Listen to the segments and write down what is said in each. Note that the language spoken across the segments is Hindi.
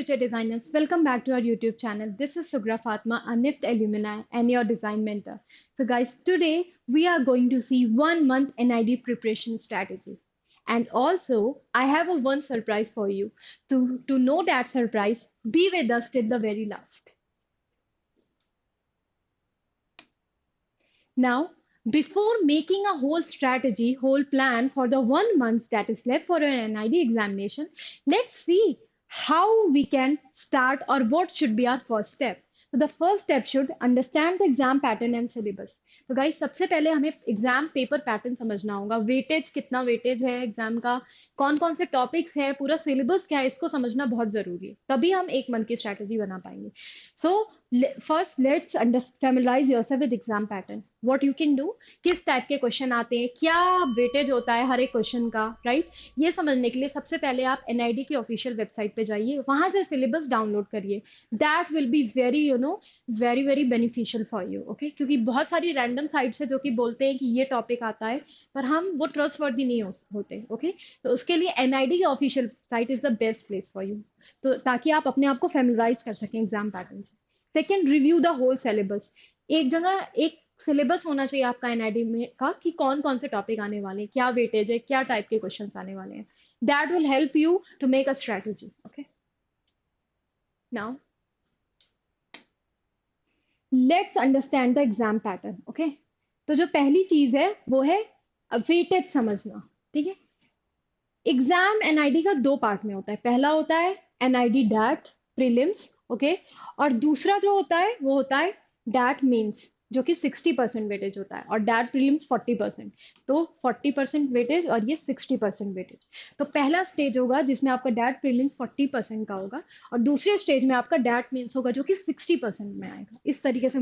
future designers, welcome back to our YouTube channel. This is Sugra Fatma, a NIFT alumni and your design mentor. So guys, today we are going to see 1 month NID preparation strategy. And also, I have a one surprise for you. To know that surprise, be with us till the very last. Now, before making a whole strategy, whole plan for the 1 month that is left for an NID examination, let's see how we can start or what should be our first step. So the first step should understand the exam pattern and syllabus. तो गाइस सबसे पहले हमें एग्जाम पेपर पैटर्न समझना होगा, वेटेज कितना वेटेज है एग्जाम का, कौन कौन से टॉपिक्स हैं, पूरा सिलेबस क्या है, इसको समझना बहुत जरूरी है, तभी हम 1 मंथ की स्ट्रैटेजी बना पाएंगे. So first let's familiarise yourself with exam pattern. What you can do, किस टाइप के क्वेश्चन आते हैं, क्या वेटेज होता है हर एक क्वेश्चन का, राइट ये समझने के लिए सबसे पहले आप एनआईडी की ऑफिशियल वेबसाइट पे जाइए, वहां से सिलेबस डाउनलोड करिए. That will be very very very beneficial for you. Okay, क्योंकि बहुत सारी रैंडम साइट्स है जो कि बोलते हैं कि ये टॉपिक आता है, पर हम वो ट्रस्टवर्दी नहीं होते. ओके, तो उसके लिए एनआईडी की official site is the best place for you, तो ताकि आप अपने आप को फैमिलाइज कर सकें एग्जाम पैटर्न से. Second, review the whole syllabus. एक जगह एक सिलेबस होना चाहिए आपका एनआईडी में का कि कौन कौन से टॉपिक आने वाले हैं, क्या वेटेज है, क्या टाइप के क्वेश्चंस आने वाले हैं. That will help you to make a strategy. Okay, now let's understand the exam pattern. Okay, तो जो पहली चीज है वो है वेटेज समझना. ठीक है, एग्जाम एनआईडी का दो पार्ट में होता है. पहला होता है एनआईडी डैट प्रीलिम्स, ओके, और दूसरा जो होता है वो होता है डैट मीन्स, जो कि 60% वेटेज होता है, और डैट प्रीलिम्स 40%. तो 40% वेटेज और ये 60% वेटेज. तो पहला स्टेज होगा जिसमें आपका डैट प्रीलिम्स 40% का होगा, और दूसरे स्टेज में आपका डैट मीन्स होगा जो कि 60% में आएगा. इस तरीके से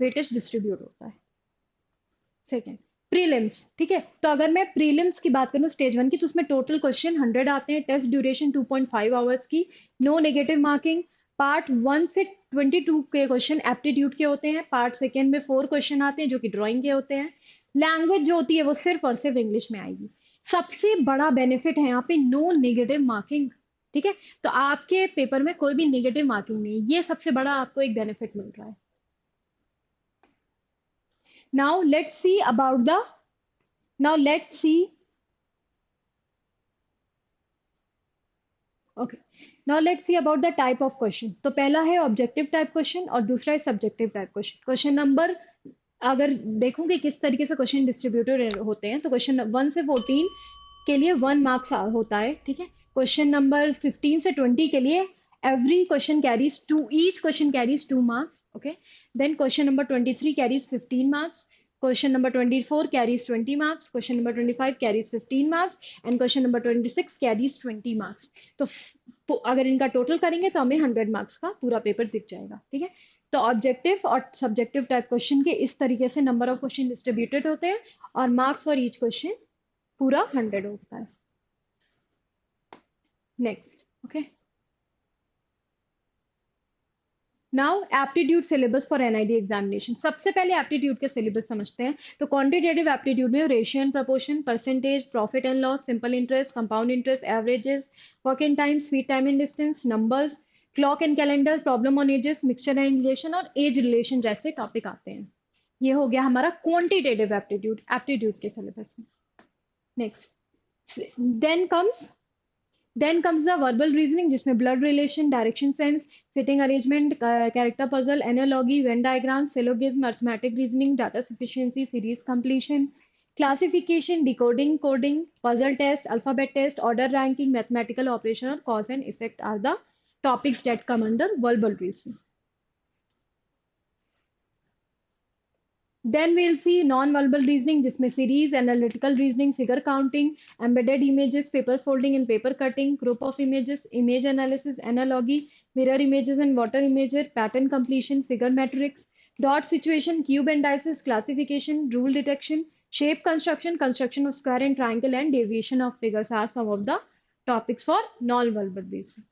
वेटेज डिस्ट्रीब्यूट होता है. Second, prelims. ठीक है, तो अगर मैं प्रीलिम्स की बात करूँ स्टेज 1 की, तो उसमें टोटल क्वेश्चन 100 आते हैं, टेस्ट ड्यूरेशन 2.5 आवर्स की, नो नेगेटिव मार्किंग. पार्ट 1 से 22 के क्वेश्चन एप्टीट्यूड के होते हैं, पार्ट सेकेंड में 4 क्वेश्चन आते हैं जो कि ड्राइंग के होते हैं. लैंग्वेज जो होती है वो सिर्फ और सिर्फ इंग्लिश में आएगी. सबसे बड़ा बेनिफिट है यहाँ पे नो नेगेटिव मार्किंग. ठीक है, तो आपके पेपर में कोई भी नेगेटिव मार्किंग नहीं है, ये सबसे बड़ा आपको एक बेनिफिट मिल रहा है. Now let's see about the now let's see okay now let's see about the type of question. तो पहला है ऑब्जेक्टिव टाइप क्वेश्चन और दूसरा है subjective type question. Question number अगर देखोगे किस तरीके से क्वेश्चन डिस्ट्रीब्यूटेड होते हैं, तो क्वेश्चन 1 से 14 के लिए 1 मार्क्स होता है. ठीक है, क्वेश्चन नंबर 15 से 20 के लिए every question carries two, each question carries 2 marks. Okay, then question number 23 carries 15 marks, question number 24 carries 20 marks, question number 25 carries 15 marks, and question number 26 carries 20 marks. तो अगर इनका टोटल करेंगे तो हमें 100 मार्क्स का पूरा पेपर दिख जाएगा. ठीक है, तो ऑब्जेक्टिव और सब्जेक्टिव टाइप क्वेश्चन के इस तरीके से नंबर ऑफ क्वेश्चन डिस्ट्रीब्यूटेड होते हैं, और मार्क्स फॉर ईच क्वेश्चन पूरा 100 होता है. Next, okay, now aptitude syllabus for NID examination. सबसे पहले एप्टीट्यूड के सिलेबस समझते हैं. तो क्वांटिटेटिव एप्टीट्यूड में ratio and proportion, percentage, profit and loss, simple interest, compound interest, averages, work in time, speed time and distance, numbers, clock and calendar, problem on edges, mixture and relation और एज रिलेशन जैसे टॉपिक आते हैं. ये हो गया हमारा क्वांटिटेटिव एप्टीट्यूड एप्टीट्यूड के सिलेबस में. Next, then comes Then comes the verbal reasoning, जिसमें blood relation, direction sense, sitting arrangement, character puzzle, analogy, Venn diagram, syllogism, arithmetic reasoning, data sufficiency, series completion, classification, decoding, coding, puzzle test, alphabet test, order ranking, mathematical operation और cause and effect are the topics that come under verbal reasoning. Then we'll see non-verbal reasoning, जिसमें series, analytical reasoning, figure counting, embedded images, paper folding and paper cutting, group of images, image analysis, analogy, mirror images and water imager, pattern completion, figure matrix, dot situation, cube and indices, classification, rule detection, shape construction, construction of square and triangle, and deviation of figures are some of the topics for non-verbal reasoning.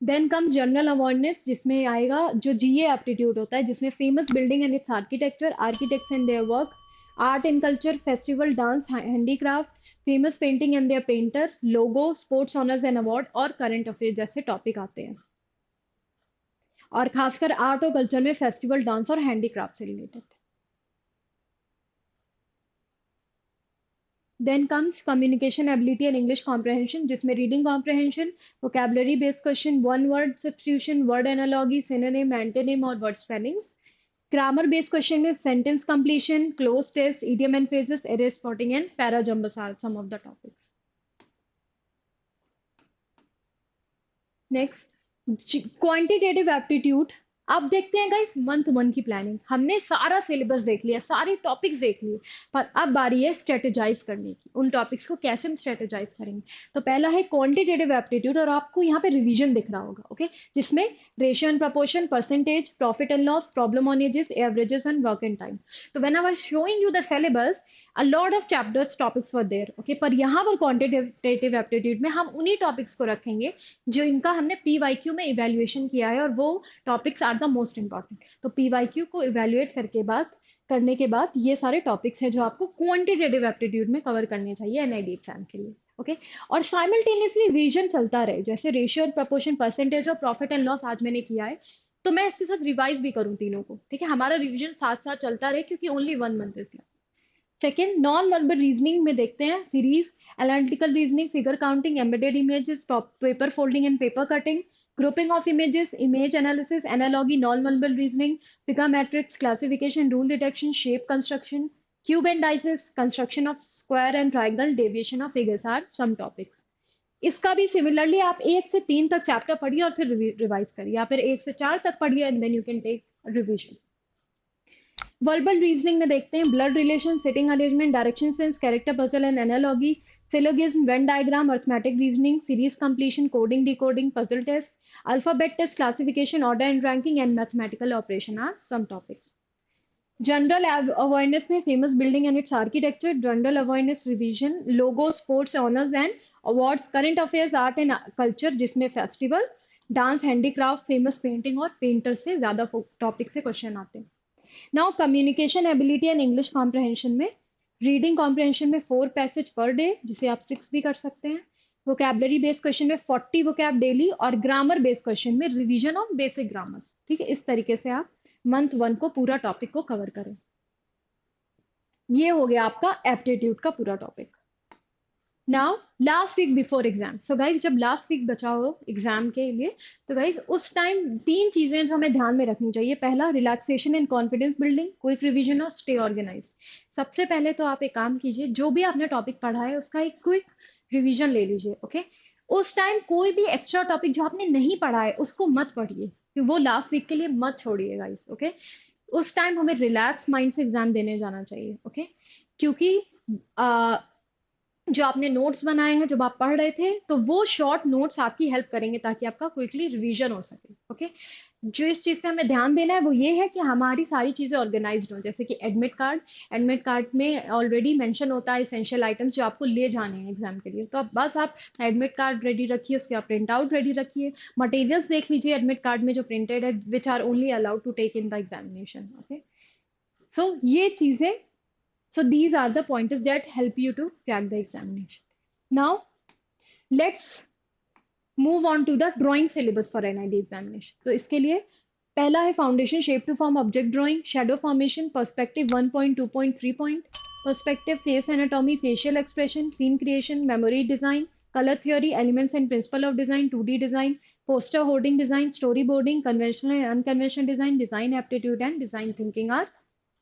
Then comes general awareness, जिसमें आएगा जो जीए एप्टीट्यूड होता है, जिसमें famous building and its architecture, architects and their work, art and culture, festival, dance, handicraft, famous painting and their painter, logo, sports honours and award और करंट अफेयर जैसे टॉपिक आते हैं। और खासकर आर्ट और कल्चर में फेस्टिवल, डांस और हैंडीक्राफ्ट से related. Then comes communication ability and English comprehension, जिसमें reading comprehension, vocabulary based question, one word substitution, word analogy, synonym, antonym और word spellings. Grammar based question में sentence completion, cloze test, idiom and phrases, error spotting and para jumbles are some of the topics. Next quantitative aptitude. अब देखते हैं गाइस मंथ वन की प्लानिंग। हमने सारा सिलेबस देख लिया, सारे टॉपिक्स देख लिए, पर अब बारी है स्ट्रेटेजाइज करने की। उन टॉपिक्स को कैसे हम स्ट्रेटेजाइज करेंगे? तो पहला है क्वांटिटेटिव एप्टीट्यूड, और आपको यहाँ पे रिवीजन दिख रहा होगा, ओके, जिसमें ratio and proportion, percentage, profit and loss, problem on ages, averages and work in time. तो when I was showing you the syllabus, a lot of chapters topics were there, okay, पर यहाँ पर क्वांटिटेटिव एप्टीट्यूड में हम उन्हीं टॉपिक्स को रखेंगे जो इनका हमने पीवाईक्यू में इवेल्युएशन किया है, और वो topics are the most important. तो पीवाईक्यू को इवेल्युएट करने के बाद ये सारे टॉपिक्स हैं जो आपको क्वांटिटेटिव एप्टीट्यूड में कवर करने चाहिए एनआईडी एग्जाम के लिए, ओके। और साइमल्टेनियसली रिवीजन चलता रहे, जैसे रेशियो एंड प्रपोर्शन, परसेंटेज और प्रॉफिट एंड लॉस आज मैंने किया है, तो मैं इसके साथ रिवाइज भी करूँ तीनों को, ठीक है, हमारा रिवीजन साथ साथ चलता रहे, क्योंकि only 1 month is. Second, non verbal reasoning में देखते हैं series, analytical reasoning, figure counting, embedded images, paper folding and paper cutting, grouping of images, image analysis, analogy, non verbal reasoning, figure matrix, classification, rule detection, shape construction, cube and dices, construction of square and triangle, deviation of figures are some topics. इसका भी सिमिलरली आप 1 से 3 तक चैप्टर पढ़िए और फिर रिवाइज करिए, या फिर 1 से 4 तक पढ़िए and then you can take revision. Verbal reasoning में देखते हैं blood relation, sitting arrangement, direction sense, character puzzle and analogy, syllogism, Venn diagram, arithmetic reasoning, series completion, coding, decoding, puzzle test, alphabet test, classification, order and ranking and mathematical operation are some topics. General awareness में famous building and its architecture, general awareness revision, logo, sports honours and awards, current affairs, art and culture, जिसमें festival, dance, handicraft, famous painting और पेंटर से ज्यादा टॉपिक से क्वेश्चन आते हैं। Now communication ability and English comprehension में रीडिंग कॉम्प्रहेंशन में 4 पैसेज पर डे, जिसे आप 6 भी कर सकते हैं। वोकेबलरी बेस्ड क्वेश्चन में 40 वोकैब डेली, और ग्रामर बेस्ड क्वेश्चन में रिवीजन ऑफ बेसिक ग्रामर्स, ठीक है। इस तरीके से आप मंथ वन को पूरा टॉपिक को कवर करें। ये हो गया आपका एप्टीट्यूड का पूरा topic. Now last week before exam, so guys जब लास्ट वीक बचा हो एग्जाम के लिए, तो गाइज उस टाइम 3 चीजें जो हमें ध्यान में रखनी चाहिए। पहला, relaxation and confidence building, quick revision और स्टे ऑर्गेनाइज। सबसे पहले तो आप एक काम कीजिए, जो भी आपने टॉपिक पढ़ा है उसका एक क्विक रिवीजन ले लीजिए, ओके। उस टाइम कोई भी एक्स्ट्रा टॉपिक जो आपने नहीं पढ़ा है उसको मत पढ़िए, कि वो लास्ट वीक के लिए मत छोड़िए गाइज, ओके। उस टाइम हमें रिलैक्स माइंड से एग्जाम देने जाना चाहिए, ओके। क्योंकि जो आपने नोट्स बनाए हैं जब आप पढ़ रहे थे, तो वो शॉर्ट नोट्स आपकी हेल्प करेंगे ताकि आपका क्विकली रिवीजन हो सके, ओके। जो इस चीज़ पे हमें ध्यान देना है वो ये है कि हमारी सारी चीज़ें ऑर्गेनाइज्ड हो, जैसे कि एडमिट कार्ड में ऑलरेडी मेंशन होता है इसेंशियल आइटम्स जो आपको ले जाने हैं एग्जाम के लिए। तो अब बस आप एडमिट कार्ड रेडी रखिए, उसके आप प्रिंट आउट रेडी रखिए, मटेरियल्स देख लीजिए एडमिट कार्ड में जो प्रिंटेड है, which are only allowed to take in the examination, okay. So ये चीज़ें, so these are the pointers that help you to crack the examination. Now let's move on to the drawing syllabus for NID examination. तो इसके लिए पहला है foundation, shape to form, object drawing, shadow formation, perspective 1.2.3 point, perspective, face anatomy, facial expression, scene creation, memory design, colour theory, elements and principle of design, 2D design, poster hoarding design, story boarding, conventional and unconventional design, design aptitude and design thinking are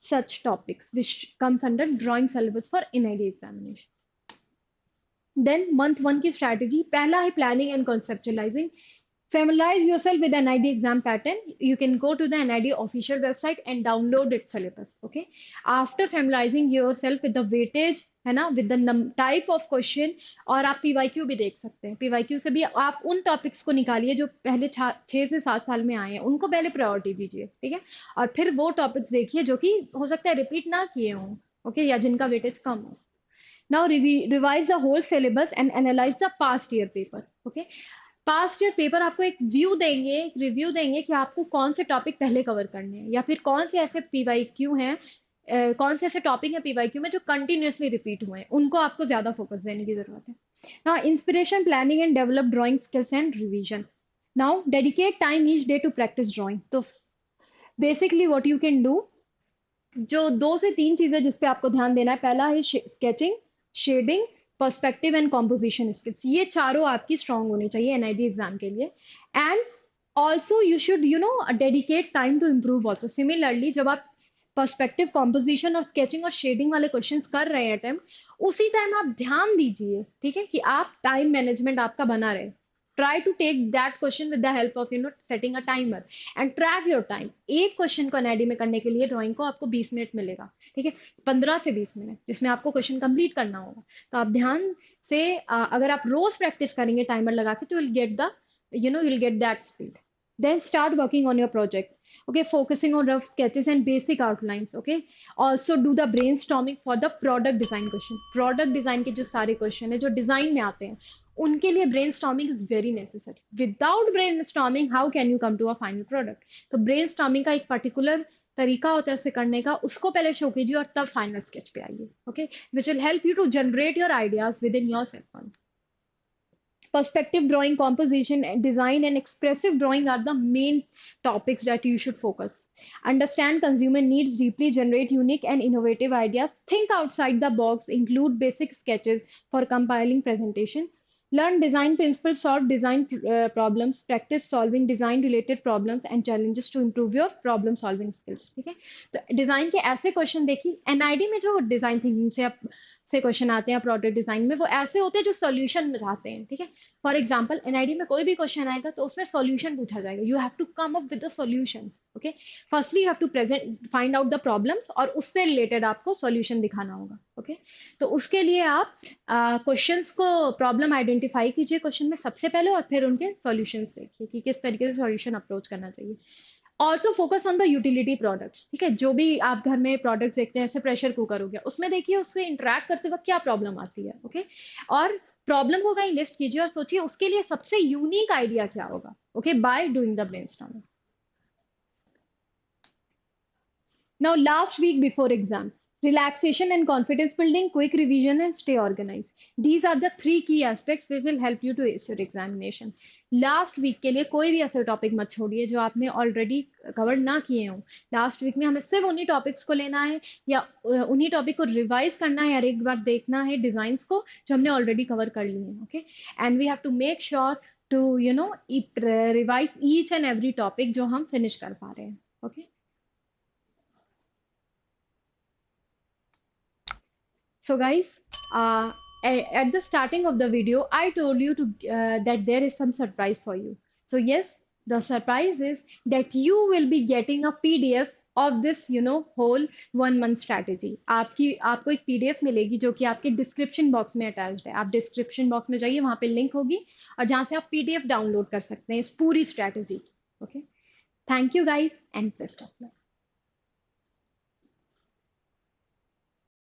such topics which comes under drawing syllabus for NID examination. Then month one की strategy, पहला है planning and conceptualizing. Familiarize yourself with the NID exam pattern. You can go to the NID official website and download its syllabus. Okay. After familiarizing yourself with the weightage, है ना, with the type of question, और आप PYQ भी देख सकते हैं। PYQ से भी आप उन टॉपिक्स को निकालिए जो पहले 6 से 7 साल में आए हैं, उनको पहले प्रायोरिटी दीजिए, ठीक है। और फिर वो टॉपिक्स देखिए जो कि हो सकता है रिपीट ना किए हों, ओके, या जिनका वेटेज कम हो। Now revise the whole syllabus and analyze the past year paper. Okay. Past year paper आपको एक व्यू देंगे, एक रिव्यू देंगे कि आपको कौन से टॉपिक पहले कवर करने हैं, या फिर कौन से ऐसे पीवाईक्यू हैं कौन से ऐसे टॉपिक है पीवाईक्यू में जो कंटिन्यूअसली रिपीट हुए हैं, उनको आपको ज्यादा फोकस देने की जरूरत है. Now inspiration, planning and develop drawing skills and revision. Now dedicate time each day to practise drawing. तो basically what you can do, जो 2 से 3 चीजें जिस पे आपको ध्यान देना है, पहला है sketching, shading, perspective and composition skills. ये चारों आपकी स्ट्रांग होनी चाहिए एनआईडी एग्जाम के लिए. And also you should dedicate time to improve also. Similarly जब आप पर्सपेक्टिव, कॉम्पोजिशन और स्केचिंग और शेडिंग वाले क्वेश्चंस कर रहे हैं अटेम्प्ट, उसी टाइम आप ध्यान दीजिए, ठीक है, कि आप टाइम मैनेजमेंट आपका बना रहे. Try to take that question with the help of setting a timer and track your time. एक क्वेश्चन को एनआईडी में करने के लिए ड्राइंग को आपको 20 मिनट मिलेगा, ठीक है, 15 से 20 मिनट जिसमें आपको क्वेश्चन कंप्लीट करना होगा. तो आप ध्यान से अगर आप रोज प्रैक्टिस करेंगे टाइमर लगा के, तो will get the you'll get that speed. Then start working on your project. Okay, focusing on rough sketches and basic outlines. Okay, also do the brainstorming for the product design question. Product design के जो सारे क्वेश्चन है जो डिजाइन में आते हैं, उनके लिए brainstorming is very necessary. Without brainstorming, how can you come to a final product? तो brainstorming का एक particular तरीका होता है उसे करने का, उसको पहले शो कीजिए और तब फाइनल स्केच पे आइए. Okay, which will help you to generate your ideas within yourself. Perspective drawing, composition, and design, and expressive drawing are the main topics that you should focus. Understand consumer needs deeply, generate unique and innovative ideas, think outside the box, include basic sketches for compiling presentation. Learn design principles, solve design problems, practice solving design related problems and challenges to improve your problem solving skills. ठीक है, तो डिजाइन के ऐसे क्वेश्चन देखिए, एनआईडी में जो डिजाइन थिंकिंग से क्वेश्चन आते हैं प्रोडक्ट डिजाइन में, वो ऐसे होते हैं जो सॉल्यूशन में जाते हैं. ठीक है, फॉर एग्जांपल एनआईडी में कोई भी क्वेश्चन आएगा तो उसमें सॉल्यूशन पूछा जाएगा. You have to come up with the solution. Okay, firstly you have to present find out the problems और उससे रिलेटेड आपको सॉल्यूशन दिखाना होगा. ओके, तो उसके लिए आप क्वेश्चंस को प्रॉब्लम आइडेंटिफाई कीजिए क्वेश्चन में सबसे पहले, और फिर उनके सॉल्यूशंस देखिए कि किस तरीके से सॉल्यूशन अप्रोच करना चाहिए. Also focus on the utility products. ठीक है, जो भी आप घर में प्रोडक्ट्स देखते हैं, जैसे प्रेशर कुकर हो गया, उसमें देखिए उससे इंटरेक्ट करते वक्त क्या प्रॉब्लम आती है. ओके, और प्रॉब्लम को कहीं लिस्ट कीजिए और सोचिए उसके लिए सबसे यूनिक आइडिया क्या होगा. Okay, by doing the brainstorming. Now, last week before exam, relaxation and confidence building, quick revision, and stay organized. These are the 3 key aspects which will help you to ace your examination. Last week के लिए कोई भी ऐसे टॉपिक मत छोड़िए जो आपने ऑलरेडी कवर ना किए हों. लास्ट वीक में हमें सिर्फ उन्हीं टॉपिक्स को लेना है या उन्हीं टॉपिक को रिवाइज करना है, या एक बार देखना है डिजाइन्स को जो हमने ऑलरेडी कवर कर लिए हैं. Okay, and we have to make sure to revise each and every topic जो हम फिनिश कर पा रहे हैं. Okay, so guys, at the starting of the video, I told you to that there is some surprise for you. So yes, the surprise is that you will be getting a PDF of this, whole 1 month strategy. आपको एक PDF मिलेगी जो कि आपके डिस्क्रिप्शन बॉक्स में अटैच्ड है. आप डिस्क्रिप्शन बॉक्स में जाइए, वहां पे लिंक होगी और जहां से आप PDF डाउनलोड कर सकते हैं इस पूरी strategy. Okay, thank you guys and best of luck.